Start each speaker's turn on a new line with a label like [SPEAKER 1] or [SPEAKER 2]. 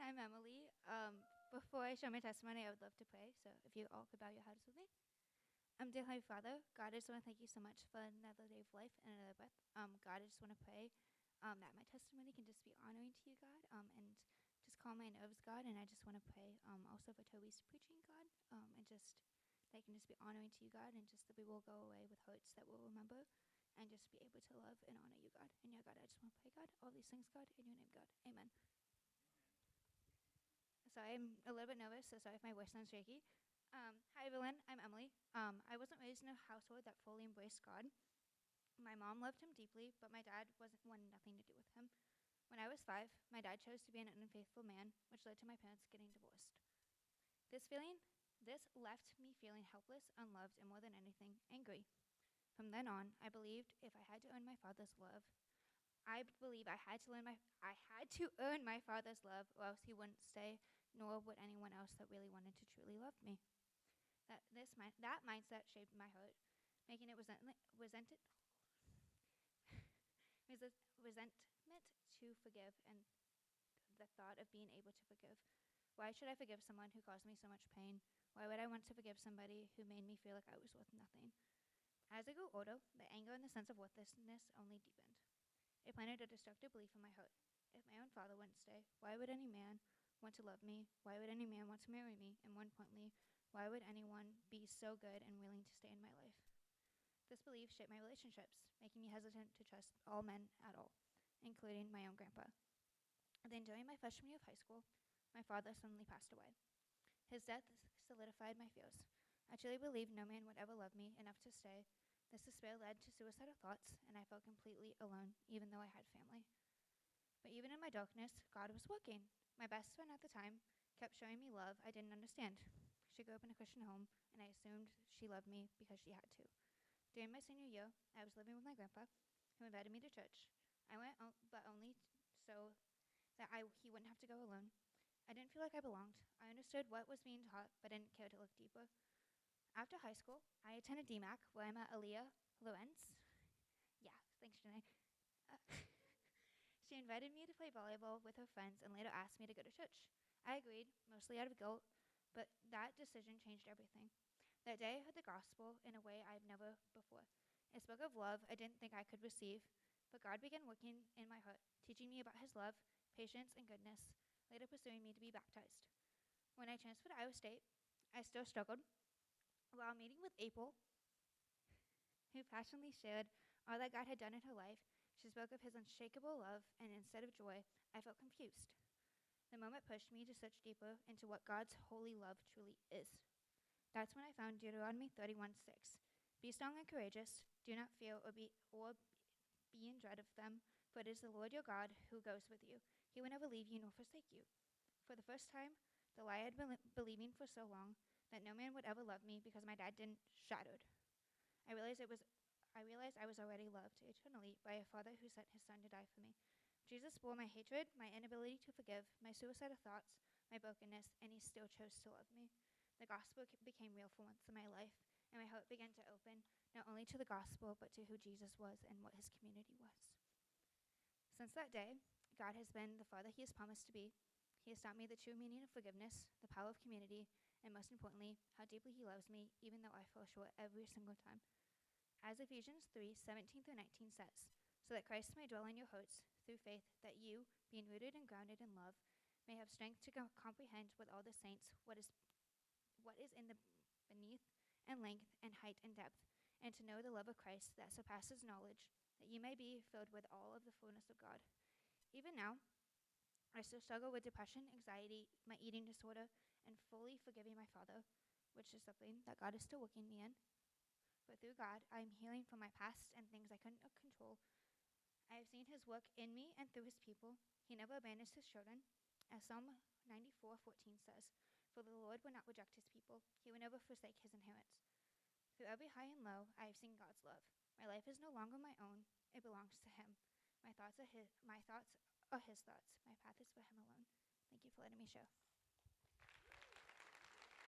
[SPEAKER 1] everyone. I'm Emily. Before I share my testimony, I would love to pray. So if you all could bow your heads with me. Dear Heavenly Father, God, I just want to thank you so much for another day of life and another breath. God, I just want to pray that my testimony can just be honoring to you, God, and just calm my nerves, God. And I just want to pray also for Toby's preaching, God, and just that it can just be honoring to you, God, and just that we will go away with hearts that will remember and just be able to love and honor you, God. And yeah, God, I just want to pray, God, all these things, God, in your name, God. Amen. Sorry, I'm a little bit nervous, so sorry if my voice sounds shaky. Hi, everyone. I'm Emily. I wasn't raised in a household that fully embraced God. My mom loved him deeply, but my dad wanted nothing to do with him. When I was 5, my dad chose to be an unfaithful man, which led to my parents getting divorced. This left me feeling helpless, unloved, and more than anything, angry. From then on, I believed if I had to earn my father's love, I believe I had to earn my father's love, or else he wouldn't stay, nor would anyone else that really wanted to truly love me. That mindset shaped my heart, making it resentment to forgive, and the thought of being able to forgive. Why should I forgive someone who caused me so much pain? Why would I want to forgive somebody who made me feel like I was worth nothing? As I grew older, the anger and the sense of worthlessness only deepened. It planted a destructive belief in my heart. If my own father wouldn't stay, why would any man want to love me? Why would any man want to marry me? And more importantly, why would anyone be so good and willing to stay in my life? This belief shaped my relationships, making me hesitant to trust all men at all, including my own grandpa. Then during my freshman year of high school, my father suddenly passed away. His death solidified my fears. I truly believed no man would ever love me enough to stay. This despair led to suicidal thoughts, and I felt completely alone, even though I had family. But even in my darkness, God was working. My best friend at the time kept showing me love I didn't understand. She grew up in a Christian home, and I assumed she loved me because she had to. During my senior year, I was living with my grandpa, who invited me to church. I went, but only so that he wouldn't have to go alone. I didn't feel like I belonged. I understood what was being taught, but didn't care to look deeper. After high school, I attended DMAC, where I met Aaliyah Lorenz. Yeah, thanks, Janae. Uh, she invited me to play volleyball with her friends and later asked me to go to church. I agreed, mostly out of guilt, but that decision changed everything. That day, I heard the gospel in a way I've never before. It spoke of love I didn't think I could receive, but God began working in my heart, teaching me about his love, patience, and goodness, later pursuing me to be baptized. When I transferred to Iowa State, I still struggled. While meeting with April, who passionately shared all that God had done in her life, she spoke of his unshakable love, and instead of joy, I felt confused. The moment pushed me to search deeper into what God's holy love truly is. That's when I found Deuteronomy 31:6. Be strong and courageous. Do not fear or be in dread of them, for it is the Lord your God who goes with you. He will never leave you nor forsake you. For the first time, the lie I had been believing for so long, that no man would ever love me because my dad didn't, shattered. I realized I was already loved eternally by a father who sent his son to die for me. Jesus bore my hatred, my inability to forgive, my suicidal thoughts, my brokenness, and he still chose to love me. The gospel became real for once in my life, and my heart began to open not only to the gospel, but to who Jesus was and what his community was. Since that day, God has been the father he has promised to be. He has taught me the true meaning of forgiveness, the power of community, and most importantly, how deeply he loves me, even though I fall short every single time. As Ephesians 3:17-19 says, so that Christ may dwell in your hearts through faith, that you, being rooted and grounded in love, may have strength to comprehend with all the saints what is in the beneath and length and height and depth, and to know the love of Christ that surpasses knowledge, that you may be filled with all of the fullness of God. Even now, I still struggle with depression, anxiety, my eating disorder, and fully forgiving my father, which is something that God is still working me in. But through God, I am healing from my past and things I couldn't control. I have seen his work in me and through his people. He never abandons his children. As Psalm 94:14 says, for the Lord will not reject his people. He will never forsake his inheritance. Through every high and low, I have seen God's love. My life is no longer my own. It belongs to him. My thoughts are his thoughts. My path is for him alone. Thank you for letting me share.